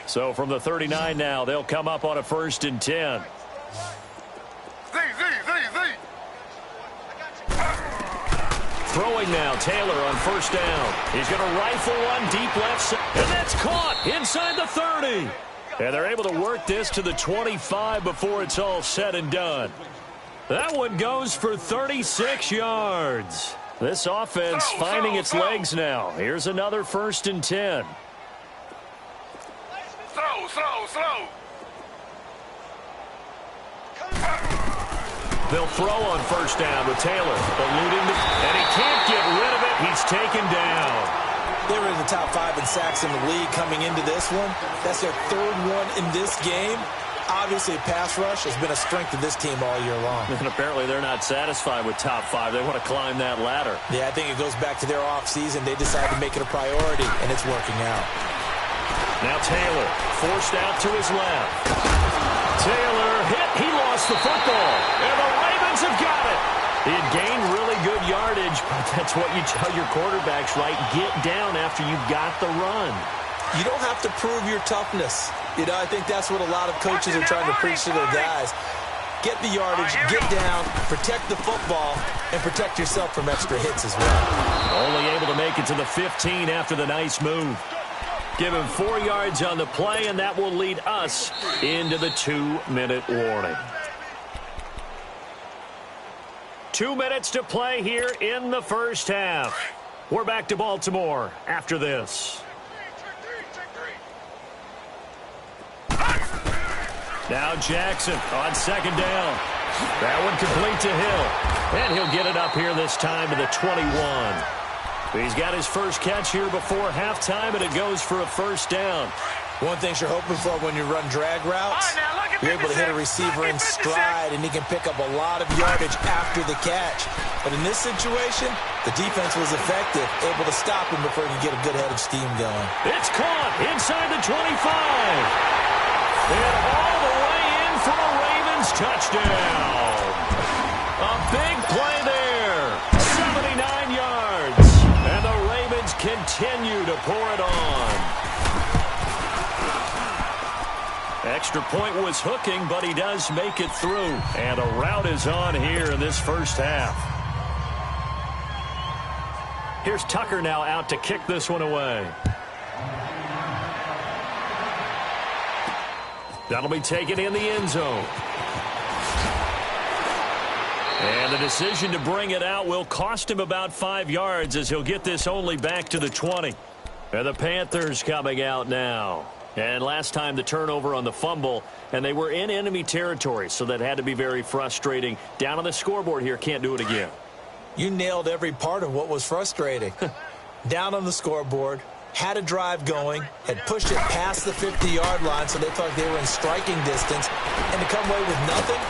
So from the 39 now, they'll come up on a 1st and 10. Throwing now, Taylor on 1st down. He's going to rifle one deep left side, and that's caught inside the 30. And they're able to work this to the 25 before it's all said and done. That one goes for 36 yards. This offense finding its legs now. Here's another 1st and 10. Slow. They'll throw on 1st down with Taylor, and he can't get rid of it. He's taken down. They were in the top 5 in sacks in the league coming into this one. That's their 3rd one in this game. Obviously, pass rush has been a strength of this team all year long. And apparently they're not satisfied with top 5. They want to climb that ladder. Yeah, I think it goes back to their offseason. They decided to make it a priority, and it's working out. Now Taylor forced out to his left. Taylor hit. He lost the football. And the Ravens have got it. He had gained really good yardage, but that's what you tell your quarterbacks, right? Get down after you've got the run. You don't have to prove your toughness. You know, I think that's what a lot of coaches are trying to preach to their guys. Get the yardage, get down, protect the football, and protect yourself from extra hits as well. Only able to make it to the 15 after the nice move. Give him 4 yards on the play, and that will lead us into the 2-minute warning. 2 minutes to play here in the first half. We're back to Baltimore after this. Now Jackson on 2nd down. That one complete to Hill. And he'll get it up here this time to the 21. He's got his first catch here before halftime, and it goes for a 1st down. One thing you're hoping for when you run drag routes, you're able to hit a receiver in stride, and he can pick up a lot of yardage after the catch. But in this situation, the defense was effective, able to stop him before he could get a good head of steam going. It's caught inside the 25. And all the way in for a Ravens touchdown. A big play there. 79 yards. And the Ravens continue to pour it on. Extra point was hooking, but he does make it through. And a rout is on here in this first half. Here's Tucker now out to kick this one away. That'll be taken in the end zone. And the decision to bring it out will cost him about 5 yards as he'll get this only back to the 20. And the Panthers coming out now. And last time the turnover on the fumble, and they were in enemy territory, so that had to be very frustrating. Down on the scoreboard here, can't do it again. You nailed every part of what was frustrating. Down on the scoreboard, had a drive going, had pushed it past the 50-yard line, so they thought they were in striking distance, and to come away with nothing,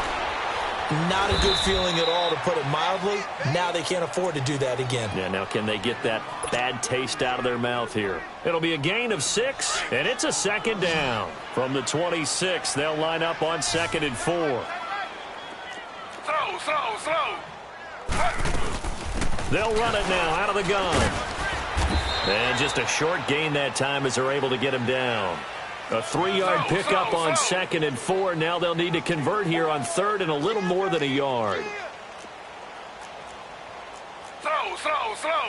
not a good feeling at all, to put it mildly. Now they can't afford to do that again. Yeah, now can they get that bad taste out of their mouth here? It'll be a gain of 6, and it's a 2nd down. From the 26, they'll line up on 2nd and 4. Slow. They'll run it now out of the gun. And just a short gain that time as they're able to get him down. A 3-yard pickup on 2nd and 4. Now they'll need to convert here on 3rd and a little more than a yard. Slow. Slow.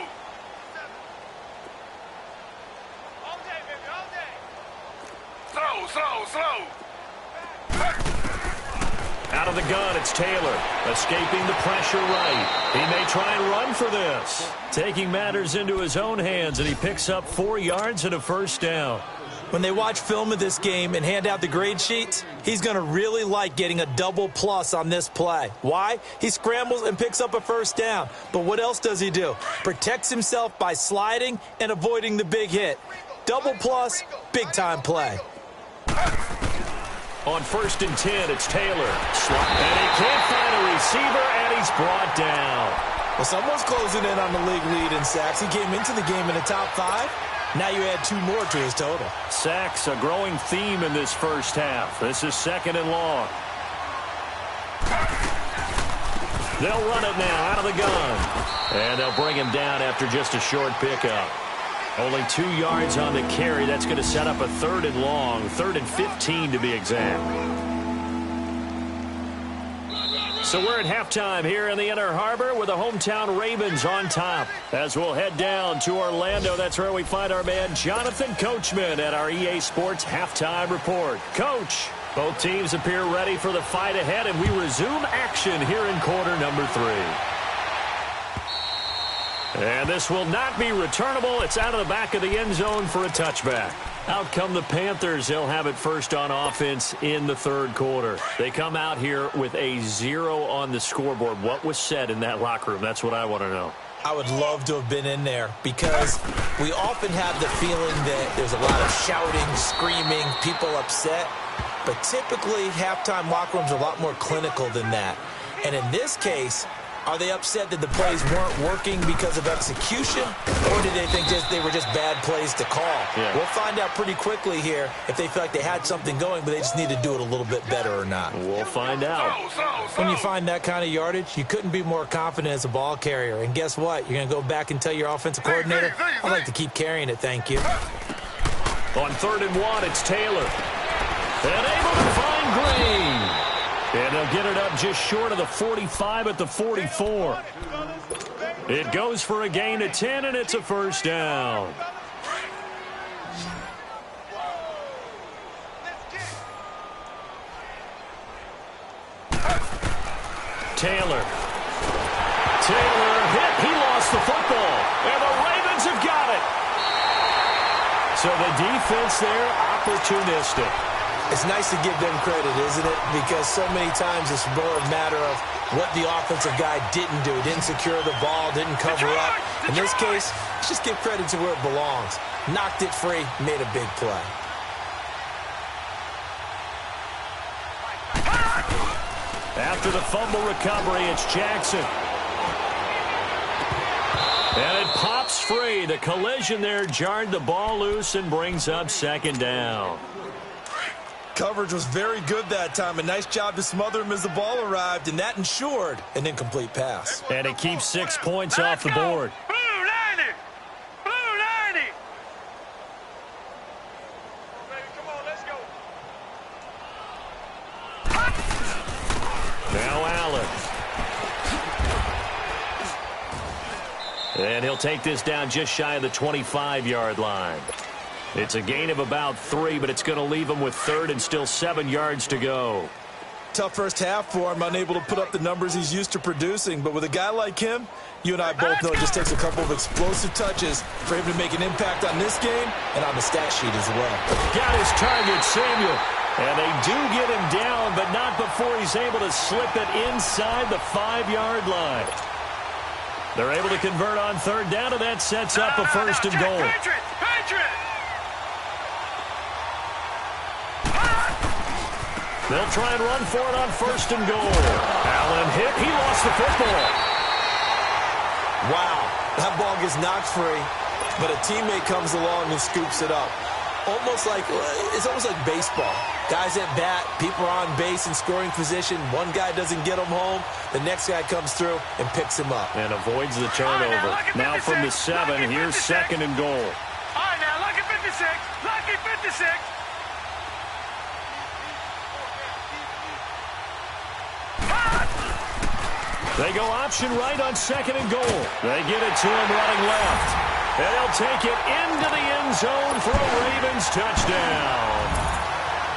Out of the gun, it's Taylor. Escaping the pressure right. He may try and run for this. Taking matters into his own hands, and he picks up 4 yards and a 1st down. When they watch film of this game and hand out the grade sheets, he's going to really like getting a double plus on this play. Why? He scrambles and picks up a 1st down. But what else does he do? Protects himself by sliding and avoiding the big hit. Double plus, big-time play. On 1st and 10, it's Taylor. And he can't find a receiver, and he's brought down. Well, someone's closing in on the league lead in sacks. He came into the game in the top 5. Now you add 2 more to his total. Sacks, a growing theme in this first half. This is 2nd and long. They'll run it now out of the gun. And they'll bring him down after just a short pickup. Only 2 yards on the carry. That's going to set up a 3rd and long, 3rd and 15 to be exact. So we're at halftime here in the Inner Harbor with the hometown Ravens on top. As we'll head down to Orlando, that's where we find our man Jonathan Coachman at our EA Sports Halftime Report. Coach, both teams appear ready for the fight ahead, and we resume action here in quarter number 3. And this will not be returnable. It's out of the back of the end zone for a touchback. Out come the Panthers. They'll have it first on offense in the 3rd quarter. They come out here with a 0 on the scoreboard. What was said in that locker room? That's what I want to know. I would love to have been in there because we often have the feeling that there's a lot of shouting, screaming, people upset. But typically, halftime locker rooms are a lot more clinical than that. And in this case, are they upset that the plays weren't working because of execution, or did they think they were just bad plays to call? Yeah. We'll find out pretty quickly here if they feel like they had something going, but they just need to do it a little bit better or not. We'll find out. When you find that kind of yardage, you couldn't be more confident as a ball carrier. And guess what? You're going to go back and tell your offensive coordinator, I'd like to keep carrying it, thank you. On 3rd and 1, it's Taylor. And able to find Green. And they'll get it up just short of the 45 at the 44. It goes for a gain of 10, and it's a first down. Taylor hit. He lost the football. And the Ravens have got it. So the defense there, opportunistic. It's nice to give them credit, isn't it? Because so many times it's more a matter of what the offensive guy didn't do. Didn't secure the ball, didn't cover up. In this case, let's just give credit to where it belongs. Knocked it free, made a big play. After the fumble recovery, it's Jackson. And it pops free. The collision there jarred the ball loose and brings up 2nd down. Coverage was very good that time. A nice job to smother him as the ball arrived, and that ensured an incomplete pass. And it keeps 6 points off the board. Blue 90! Blue 90! Come on, let's go. Now Allen. And he'll take this down just shy of the 25-yard line. It's a gain of about 3, but it's going to leave him with 3rd and still 7 yards to go. Tough first half for him, unable to put up the numbers he's used to producing. But with a guy like him, you and I both know it just takes a couple of explosive touches for him to make an impact on this game and on the stat sheet as well. Got his target, Samuel. And they do get him down, but not before he's able to slip it inside the 5-yard line. They're able to convert on 3rd down, and that sets up a 1st and goal. Patriot! They'll try and run for it on 1st and goal. Allen hit. He lost the football. Wow, that ball gets knocked free, but a teammate comes along and scoops it up. It's almost like baseball. Guys at bat, people are on base in scoring position. One guy doesn't get him home. The next guy comes through and picks him up. And avoids the turnover. Now from the 7, here's 2nd and goal. All right, now, lucky 56. Lucky 56. They go option right on 2nd and goal. They get it to him running left. And he'll take it into the end zone for a Ravens touchdown.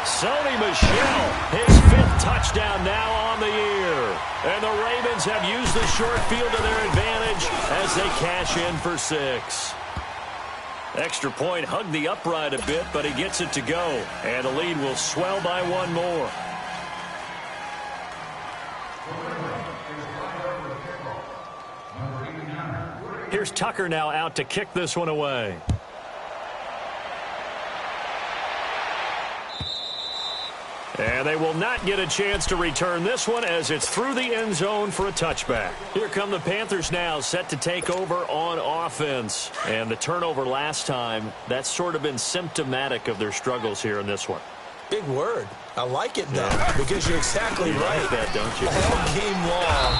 Sony Michel, his 5th touchdown now on the year. And the Ravens have used the short field to their advantage as they cash in for 6. Extra point hugged the upright a bit, but he gets it to go. And the lead will swell by 1 more. Here's Tucker now out to kick this one away. And they will not get a chance to return this one as it's through the end zone for a touchback. Here come the Panthers now, set to take over on offense. And the turnover last time, that's sort of been symptomatic of their struggles here in this one. Big word. I like it, though, because you're exactly right. Like that, don't you? All game long,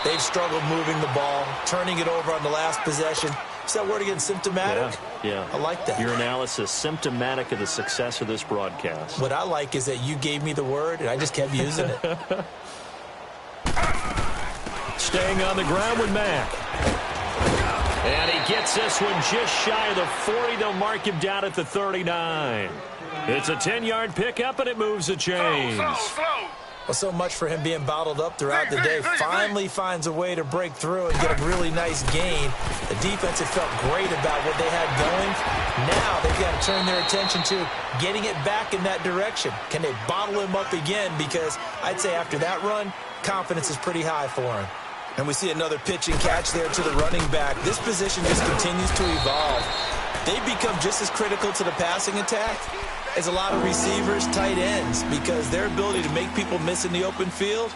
they've struggled moving the ball, turning it over on the last possession. What's that word again? Symptomatic? Yeah. I like that. Your analysis, symptomatic of the success of this broadcast. What I like is that you gave me the word, and I just kept using it. Staying on the ground with Mack. And he gets this one just shy of the 40. They'll mark him down at the 39. It's a 10-yard pickup, and it moves the chains. Slow. Well, so much for him being bottled up throughout the day. Finally finds a way to break through and get a really nice gain. The defense had felt great about what they had going. Now they've got to turn their attention to getting it back in that direction. Can they bottle him up again? Because I'd say after that run, confidence is pretty high for him. And we see another pitch and catch there to the running back. This position just continues to evolve. They've become just as critical to the passing attack as a lot of receivers, tight ends, because their ability to make people miss in the open field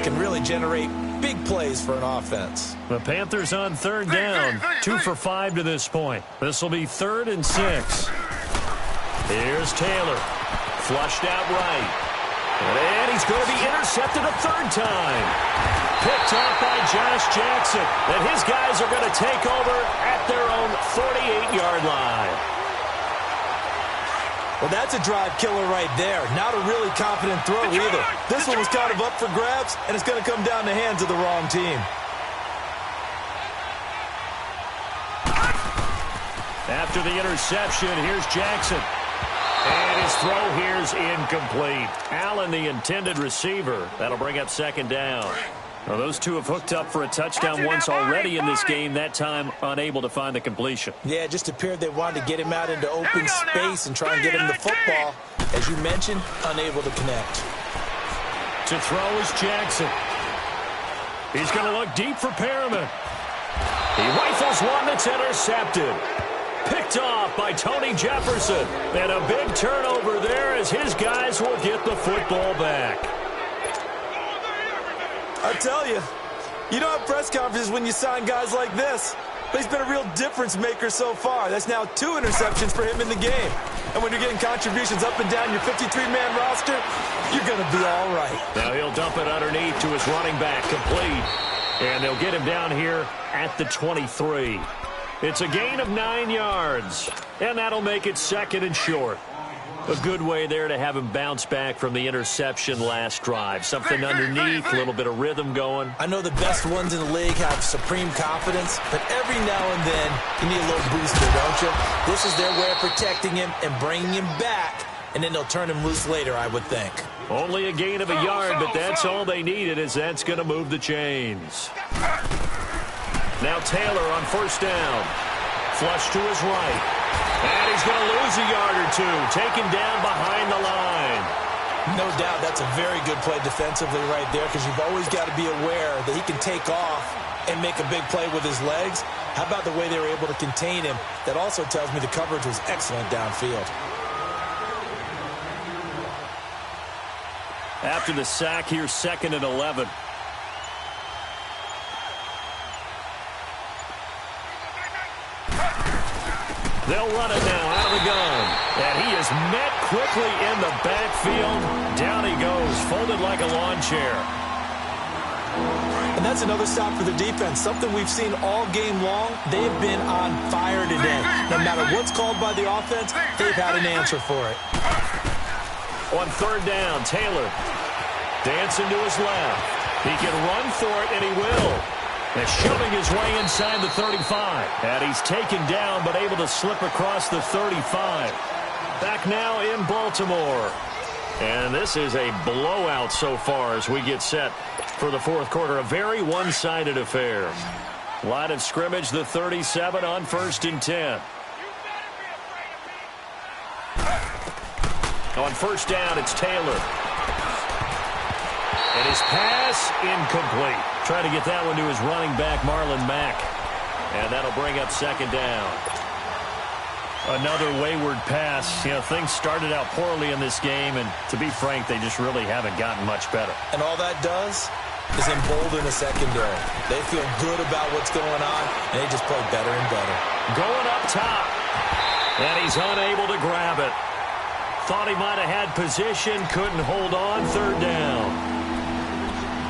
can really generate big plays for an offense. The Panthers on third down, 2 for 5 to this point. This will be 3rd and 6. Here's Taylor, flushed out right. And he's going to be intercepted a 3rd time. Picked off by Josh Jackson. And his guys are going to take over at their own 48-yard line. Well, that's a drive killer right there. Not a really confident throw either. This one was kind of up for grabs, and it's going to come down in the hands of the wrong team. After the interception, here's Jackson. And his throw here's incomplete. Allen, the intended receiver. That'll bring up 2nd down. Well, those two have hooked up for a touchdown once already in this game, that time unable to find the completion. Yeah, it just appeared they wanted to get him out into open space and try and get him the football. As you mentioned, unable to connect. To throw is Jackson. He's going to look deep for Perriman. He rifles one that's intercepted. Picked off by Tony Jefferson. And a big turnover there as his guys will get the football back. I tell you, you don't have press conferences when you sign guys like this. But he's been a real difference maker so far. That's now 2 interceptions for him in the game. And when you're getting contributions up and down your 53-man roster, you're going to be all right. Now he'll dump it underneath to his running back, complete. And they'll get him down here at the 23. It's a gain of 9 yards. And that'll make it 2nd and short. A good way there to have him bounce back from the interception last drive. Something underneath, a little bit of rhythm going. I know the best ones in the league have supreme confidence, but every now and then you need a little booster, don't you? This is their way of protecting him and bringing him back, and then they'll turn him loose later, I would think. Only a gain of a yard, but that's all they needed, as that's going to move the chains. Now Taylor on 1st down. Flush to his right. And he's going to lose a yard or 2, taken down behind the line. No doubt that's a very good play defensively right there, because you've always got to be aware that he can take off and make a big play with his legs. How about the way they were able to contain him? That also tells me the coverage was excellent downfield. After the sack, here's 2nd and 11. They'll run it now out of the gun. And he is met quickly in the backfield. Down he goes, folded like a lawn chair. And that's another stop for the defense. Something we've seen all game long. They've been on fire today. No matter what's called by the offense, they've had an answer for it. On 3rd down, Taylor dancing to his left. He can run for it, and he will. And shoving his way inside the 35. And he's taken down, but able to slip across the 35. Back now in Baltimore. And this is a blowout so far as we get set for the 4th quarter. A very one-sided affair. Line of scrimmage, the 37 on 1st and 10. On 1st down, it's Taylor. And his pass incomplete. Trying to get that one to his running back, Marlon Mack. And that'll bring up 2nd down. Another wayward pass. You know, things started out poorly in this game, and to be frank, they just really haven't gotten much better. And all that does is embolden the secondary. They feel good about what's going on, and they just play better and better. Going up top. And he's unable to grab it. Thought he might have had position, couldn't hold on, 3rd down.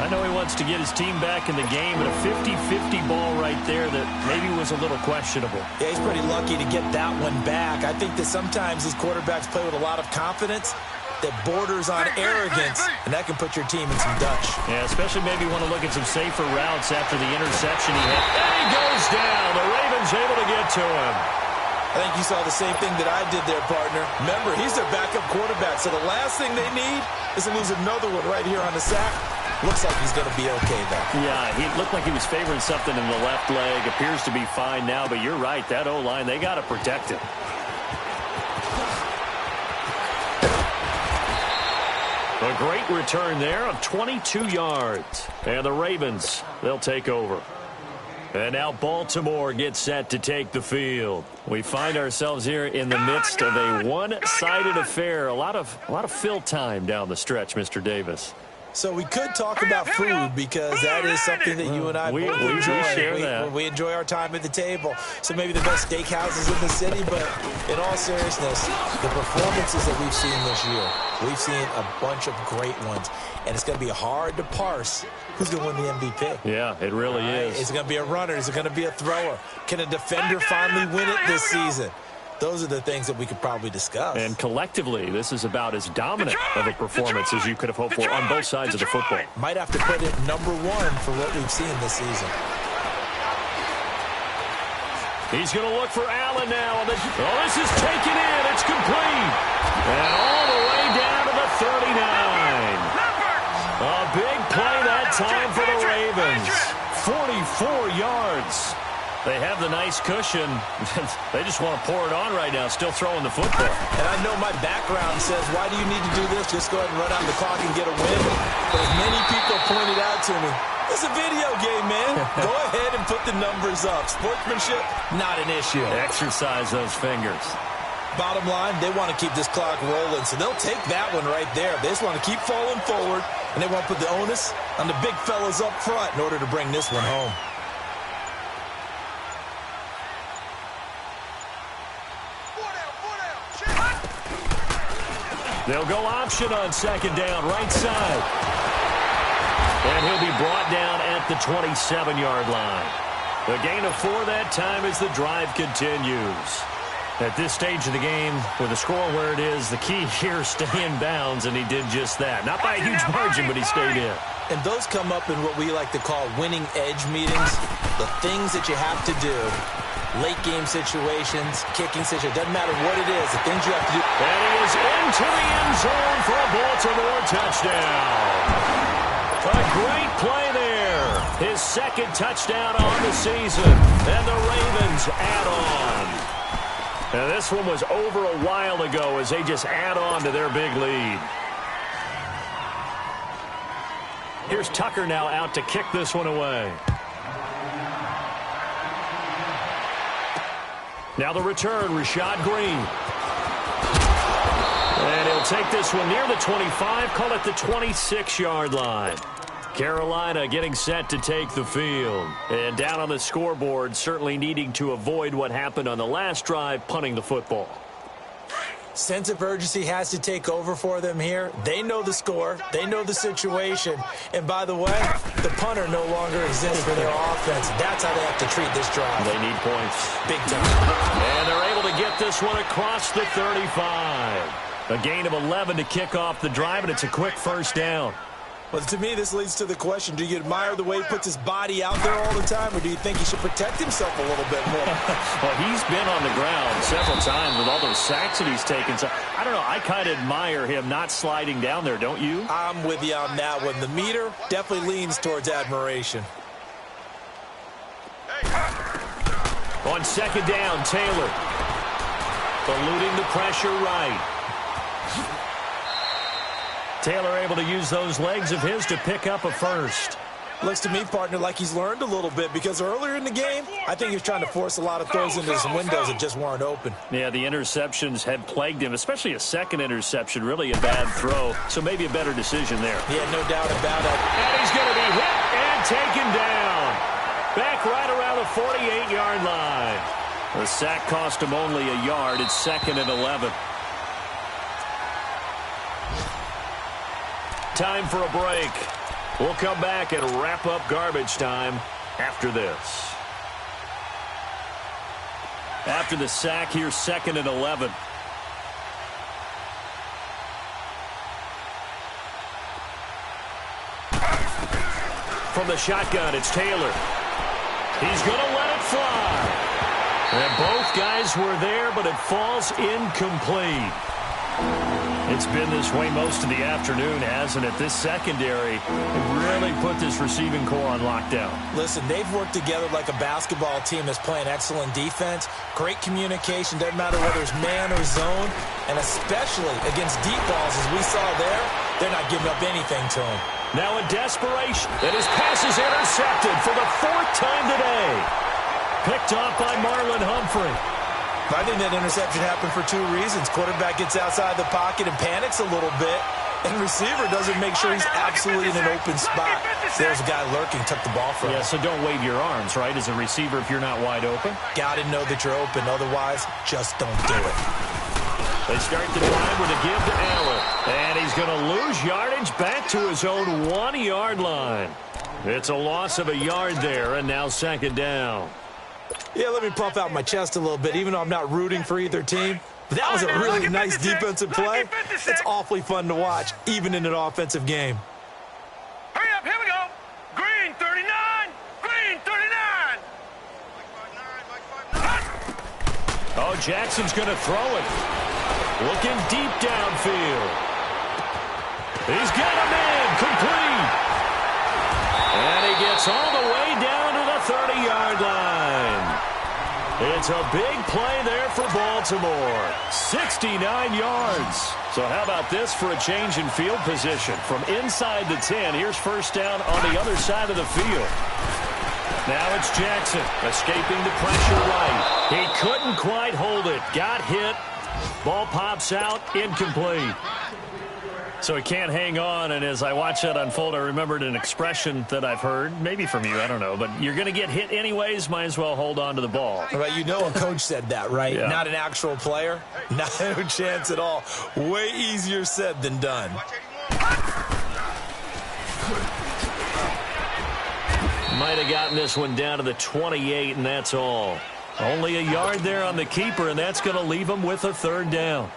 I know he wants to get his team back in the game, but a 50-50 ball right there that maybe was a little questionable. Yeah, he's pretty lucky to get that one back. I think that sometimes these quarterbacks play with a lot of confidence that borders on arrogance, and that can put your team in some Dutch. Yeah, especially maybe want to look at some safer routes after the interception he had. And he goes down. The Ravens able to get to him. I think you saw the same thing that I did there, partner. Remember, he's their backup quarterback, so the last thing they need is to lose another one right here on the sack. Looks like he's going to be okay, though. Yeah, he looked like he was favoring something in the left leg. Appears to be fine now, but you're right. That O-line, they got to protect him. A great return there of 22 yards. And the Ravens, they'll take over. And now Baltimore gets set to take the field. We find ourselves here in the midst of a one-sided affair. A lot of fill time down the stretch, Mr. Davis. So we could talk about food because that is something that you and I both enjoy. We share that. We enjoy our time at the table. So maybe the best steakhouses in the city, but in all seriousness, the performances that we've seen this year, we've seen a bunch of great ones. And it's going to be hard to parse who's going to win the MVP. Yeah, it really is. Is it going to be a runner? Is it going to be a thrower? Can a defender finally win it this season? Those are the things that we could probably discuss. And collectively, this is about as dominant of a performance as you could have hoped for on both sides of the football. Might have to put it #1 for what we've seen this season. He's going to look for Allen now. This is taken in. It's complete. And all the way down to the 39. A big play that time for the Ravens. 44 yards. They have the nice cushion. They just want to pour it on right now, still throwing the football. And I know my background says, why do you need to do this? Just go ahead and run out the clock and get a win. But as many people pointed out to me, it's a video game, man. Go ahead and put the numbers up. Sportsmanship, not an issue. Exercise those fingers. Bottom line, they want to keep this clock rolling, so they'll take that one right there. They just want to keep falling forward, and they want to put the onus on the big fellas up front in order to bring this one home. They'll go option on second down, right side. And he'll be brought down at the 27-yard line. The gain of 4 that time as the drive continues. At this stage of the game, with the score where it is, the key here is stay in bounds, and he did just that. Not by a huge margin, but he stayed in. And those come up in what we like to call winning edge meetings. The things that you have to do. Late game situations, kicking situations, doesn't matter what it is, the things you have to do. And he is into the end zone for a Baltimore touchdown. A great play there. His second touchdown on the season. And the Ravens add on. Now this one was over a while ago as they just add on to their big lead. Here's Tucker now out to kick this one away. Now the return, Rashad Green. And he'll take this one near the 25, call it the 26-yard line. Carolina getting set to take the field. And down on the scoreboard, certainly needing to avoid what happened on the last drive, punting the football. Sense of urgency has to take over for them here. They know the score. They know the situation. And by the way, the punter no longer exists for their offense. That's how they have to treat this drive. They need points. Big time. And they're able to get this one across the 35. A gain of 11 to kick off the drive, and it's a quick first down. Well, to me, this leads to the question, do you admire the way he puts his body out there all the time, or do you think he should protect himself a little bit more? Well, he's been on the ground several times with all those sacks that he's taken. So, I don't know, I kind of admire him not sliding down there, don't you? I'm with you on that one. The meter definitely leans towards admiration. On second down, Taylor. Eluding the pressure right. Taylor able to use those legs of his to pick up a first. Looks to me, partner, like he's learned a little bit because earlier in the game, I think he was trying to force a lot of throws into some windows that just weren't open. Yeah, the interceptions had plagued him, especially a second interception, really a bad throw. So maybe a better decision there. Yeah, no doubt about it. And he's going to be hit and taken down. Back right around the 48-yard line. The sack cost him only a yard. It's second and 11. Time for a break. We'll come back and wrap up garbage time after this. After the sack, here's 2nd and 11. From the shotgun, it's Taylor. He's going to let it fly. And both guys were there, but it falls incomplete. It's been this way most of the afternoon, hasn't it? This secondary really put this receiving core on lockdown. Listen, they've worked together like a basketball team that's playing excellent defense. Great communication, doesn't matter whether it's man or zone. And especially against deep balls, as we saw there, they're not giving up anything to them. Now in desperation, and his pass is intercepted for the 4th time today. Picked off by Marlon Humphrey. I think that interception happened for 2 reasons. Quarterback gets outside the pocket and panics a little bit, and receiver doesn't make sure he's absolutely in an open spot. There's a guy lurking, took the ball from him. Yeah, so don't wave your arms, right, as a receiver if you're not wide open. Got to know that you're open. Otherwise, just don't do it. They start the drive with a give to Allen. And he's going to lose yardage back to his own 1-yard line. It's a loss of a yard there, and now 2nd down. Yeah, let me puff out my chest a little bit, even though I'm not rooting for either team. But that was a really nice defensive play. It's awfully fun to watch, even in an offensive game. Hurry up, here we go. Green 39, green 39. Oh, Jackson's going to throw it. Looking deep downfield. He's got him in, complete. And he gets all the way down to the 30-yard line. It's a big play there for Baltimore. 69 yards. So how about this for a change in field position? From inside the 10, here's 1st down on the other side of the field. Now it's Jackson escaping the pressure right. He couldn't quite hold it. Got hit. Ball pops out, incomplete. So he can't hang on, and as I watch that unfold, I remembered an expression that I've heard, maybe from you, I don't know, but you're going to get hit anyways, might as well hold on to the ball. Well, you know a coach said that, right? Yeah. Not an actual player. No chance at all. Way easier said than done. Might have gotten this one down to the 28, and that's all. Only a yard there on the keeper, and that's going to leave him with a 3rd down.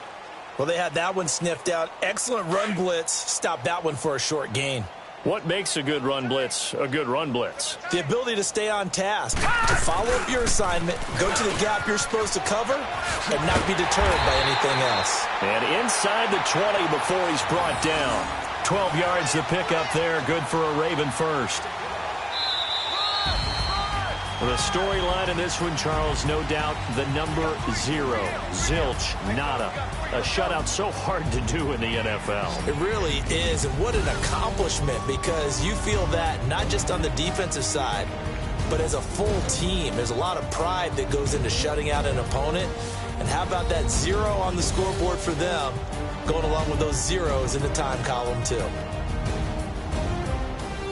Well, they had that one sniffed out. Excellent run blitz. Stopped that one for a short gain. What makes a good run blitz a good run blitz? The ability to stay on task, to follow up your assignment, go to the gap you're supposed to cover, and not be deterred by anything else. And inside the 20 before he's brought down. 12 yards to pick up there. Good for a Raven first. The storyline in this one, Charles, no doubt the number 0. Zilch, nada. A shutout so hard to do in the NFL. It really is, and what an accomplishment, because you feel that not just on the defensive side, but as a full team. There's a lot of pride that goes into shutting out an opponent. And how about that 0 on the scoreboard for them, going along with those zeros in the time column, too.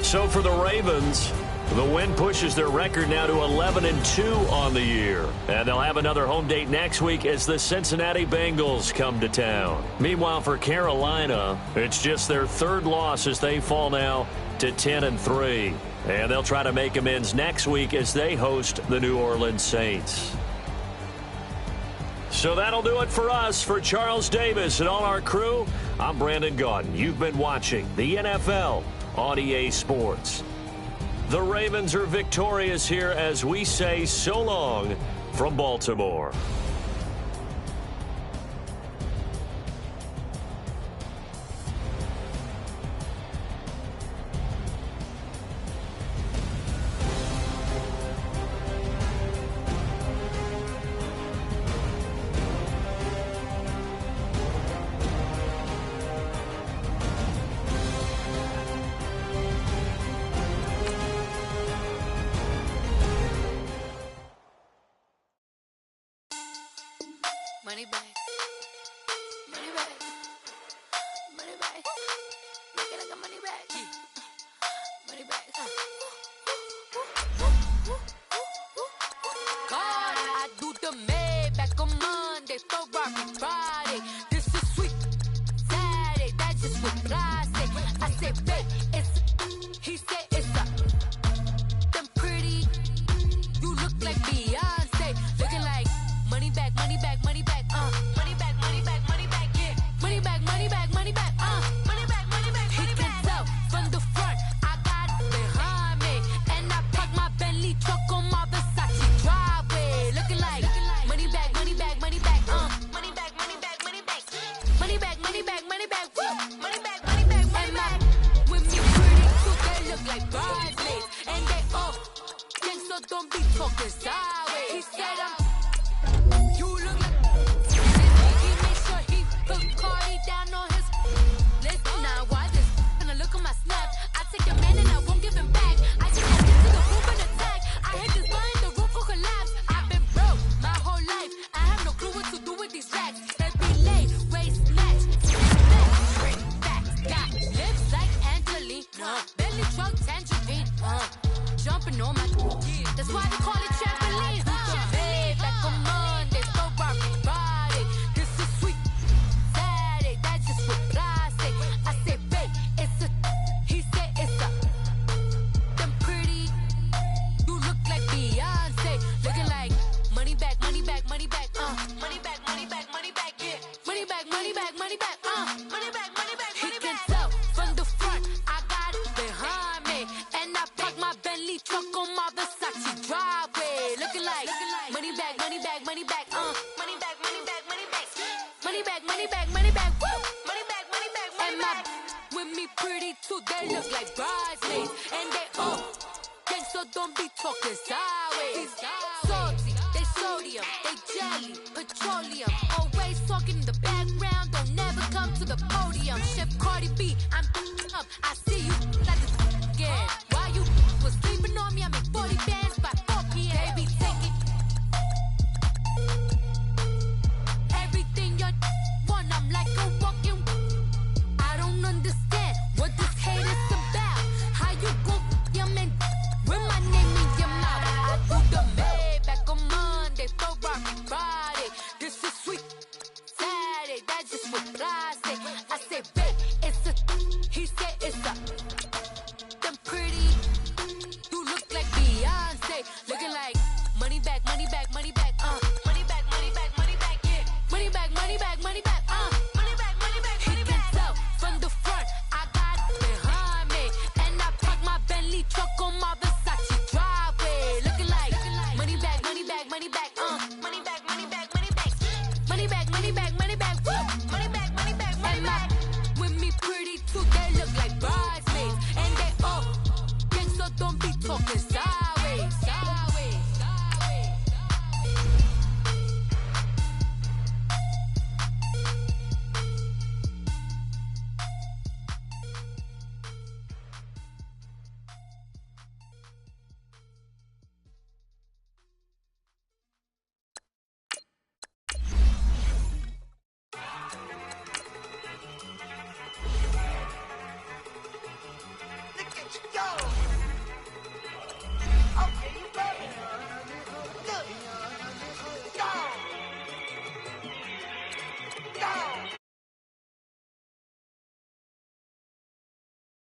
So for the Ravens, the win pushes their record now to 11-2 on the year. And they'll have another home date next week as the Cincinnati Bengals come to town. Meanwhile, for Carolina, it's just their 3rd loss as they fall now to 10-3. And they'll try to make amends next week as they host the New Orleans Saints. So that'll do it for us. For Charles Davis and all our crew, I'm Brandon Gaudin. You've been watching the NFL on EA Sports. The Ravens are victorious here as we say so long from Baltimore. Money back. Money back. Money back. Make it like a money back. Money back. God, I do the Maybach on Monday, Ferrari Friday. This is sweet Saturday, that's just what I say. I say, babe, it's talking sideways. He said you look like he made sure he put Cardi down on his list. Now why this? Gonna look at my snap. I take your man and I won't give him back. I just got into the roof and attack. I hit this button, the roof will collapse. I've been broke my whole life. I have no clue what to do with these racks. They be late, waist snatch, straight facts. Got lips like Angelina, belly truck tangerine, jumping on my that's why they call it trampoline. Babe, like a Monday, Ferrari body. This is sweet Saturday, that's just what plastic. I say, babe, it's a. He said it's a. Them pretty. You look like Beyonce, looking like money back, money back, money back, money back, money back, money back, yeah, money back, money back, money back, money back, money back. He can tell from the front, I got it behind me, and I park my Bentley truck on my Versace driveway, looking like money back, money back, money back, money back, money back, money back, money back, money back, money back, woo, money back, money back, money back. With me pretty too, they look like bridesmaids, and they all gang, so don't be talking sideways. Salty, they sodium, they jelly, petroleum, always talking in the background, don't never come to the podium. Chef Cardi B, I'm up, I see you like this again. Why you was sleeping